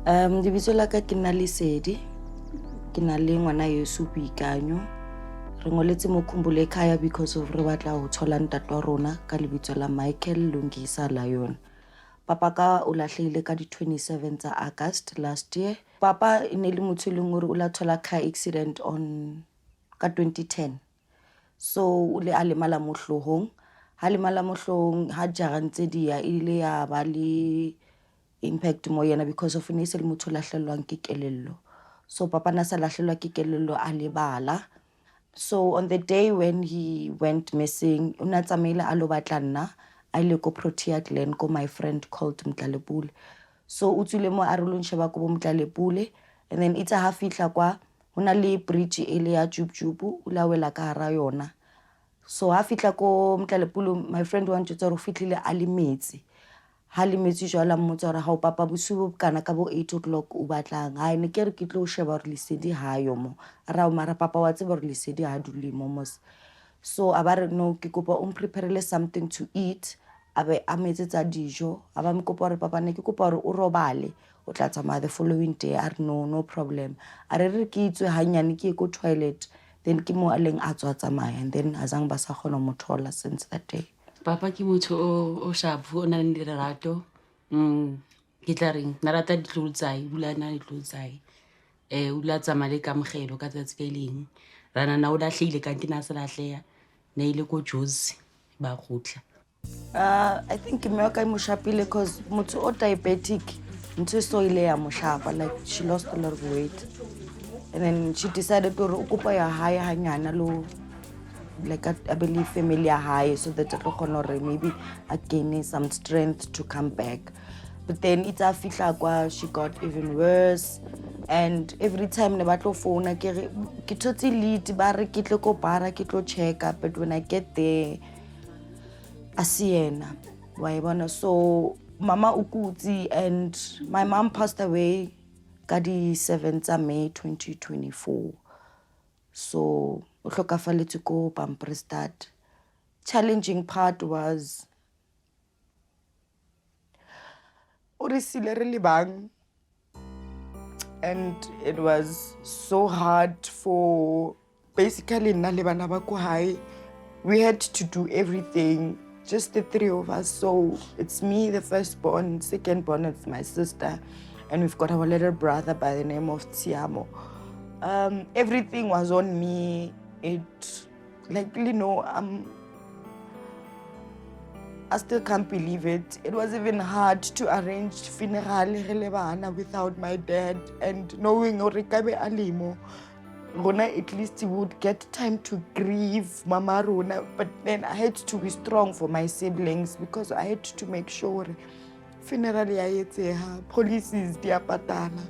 Lebitso la ka ke nna Lesedi, ke na le ngwana yeso Boikanyo. Re ngoletse mo Khumbulekhaya because of re batla ho thola ntate wa rona ka lebitso la Michael Lungisa Lion. Papa ka o lahlehile ka di 27 tsa August last year. Papa e ne le motho e leng hore o la thola car accident on ka 2010. So o le a lemala mo hloohong. Ha lemala mo hloohong ha jara ntse di ya ile ya ba le impact mo yena because of ne se le motho lahlelwang ke kelello. So papa na sa lahlelwa ke kelello a lebala. So on the day when he went missing, una tsamaile a lo batla nna a ile ko Protea Glen ko my friend called Mtlalepule. So o tswile mo a re lo nsheba ko Mtlalepule, and then itse ha fihla kwa hona le bridge ele ya Jubjubu o la wela ka hara yona. So ha fihla ko Mtlalepule, my friend wa ntse re fihlile a le metsi. Ha le metsi jwala mmotsa re ha o papa bosibo kana ka bo 8 o'clock o batlang. Ha ne ke re ke tlo sheba re Lesedi ha yo mo ra o mara papa wa tseba re Lesedi ha dule mo mos. So a ba re no ke kopa o prepare something to eat, abe a metsetsa dijo. A ba mkopa re papa ne ke kopa re o robale o tla tsamaya the following day. A re no problem. A re ke itswe hanyane ke go toilet, then ke mo a leng a tswa tsamaya, and then azang ba sa kgona mo thola since that day. Papa ke motho o shapo o na le lerato. Ke tla reng na rata ditlotsae bula na ditlotsae o la tsamaya le ka mogelo ka tsatsi le leng rana na o lahlile ka ke na se lahleya ne ile ko Jozi ba gutla. I think me ka mo shapile because motho o diabetic ntse so ile ya mo shapa, like she lost a lot of weight, and then she decided to o kopa ya hae hanyana lo like I believe family high so that maybe again some strength to come back. But then it's a fihla kwa she got even worse, and every time ne batlo phone ke thotse lead ba re ke tlo ko para ke tlo check up, but when I get there asiena wa ibona. So mama ukutsi, and my mom passed away ka di 7th of May 2024. So o hlokafaletse ko Pamprestad. Challenging part was o re sile re le bang, and it was so hard for basically nna le bana ba ko hae. We had to do everything, just the three of us. So it's me, the firstborn, secondborn is my sister, and we've got our little brother by the name of Tiamo. Everything was on me. It, like, you know, I still can't believe it. It was even hard to arrange funeral without my dad, and knowing Orikabe Alimo, Rona at least he would get time to grieve Mama Rona. But then I had to be strong for my siblings because I had to make sure funeral ya police is diapatana.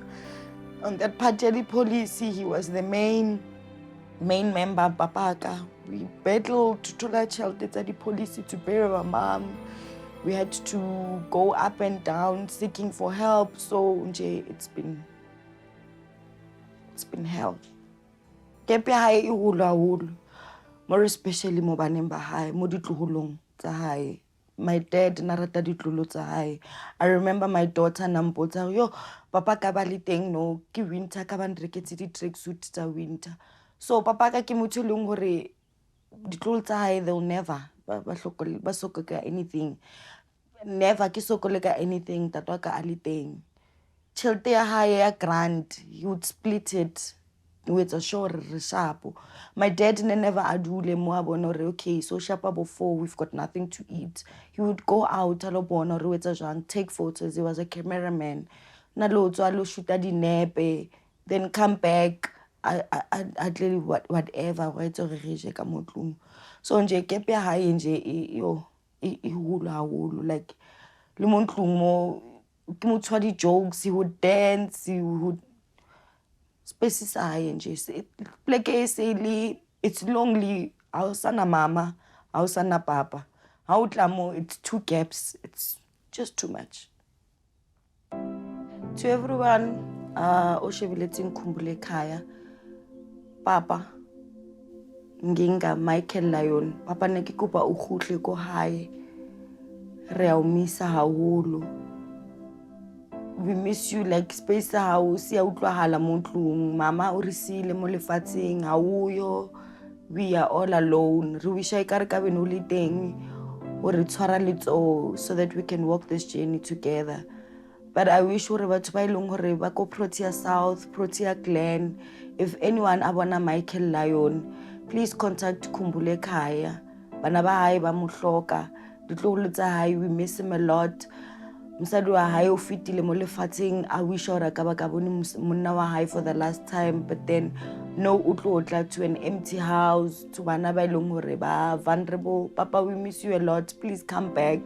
On that party police, he was the main member, Papaka. We battled to tola shelter at the police to bury our mom. We had to go up and down seeking for help. So it's been hell. Kepe hai hula, more especially mo baneng ba hae, mo ditlohulong tsa hae. My dad narata ditlolo tsa hae. I remember my daughter nampotsa yo papa ka ba le teng no ke winter ka ba nreketse di tracksuit tsa winter. So papa ka ke motho leng hore ditlolo tsa hae they'll never ba sokoka anything. Never ke sokoleka anything tatwa ka a le teng. Chelte ya hae ya grant, he would split it with a sure reshapo. My dad never adule mo abona re okay, so shapa before we've got nothing to eat. He would go out alo bona re wetsa jang, take photos. He was a cameraman. Na lo tswa lo shoota dinepe, then come back I tell you whatever wa itse re je ka motlung. So nje kepe ya hae nje yo hula like le montlung mo ke motho wa di jokes. He would dance, he would spaces hae nje like it's lonely. Hausana mama, hausana papa, ha o tla mo it's two gaps. It's just too much. To everyone o shebiletseng Khumbulekhaya, papa nginga Michael Lion, papa ne ke kopa o khutle ko hae, re a o misa haholo. we miss you, like space house ya utlwahala mo ntlong. Mama o re siile mo lefatsheng ha uyo. We are all alone. Re wisha ekare ka beno le teng o re tshwara letso so that we can walk this journey together. But I wish hore batho ba ileng hore ba ko Protea South, Protea Glen, if anyone a bona Michael Lion, please contact Khumbulekhaya. Bana ba hae ba mo hloka. Ditloholo tsa hae, we miss him a lot. Mosadi wa hae o fitile mo lefatsheng. I wish hore ka ba ka bone monna wa hae for the last time, but then no o tlo tla to an empty house, to bana ba ileng hore ba vulnerable. Papa, we miss you a lot. Please come back.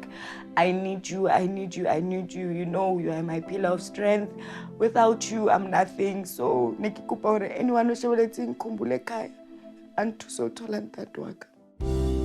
I need you, I need you, I need you. You know you are my pillar of strength. Without you, I'm nothing. So ne ke kopa hore anyone o shebeletseng Khumbulekhaya a nthuso thola ntate wa ka.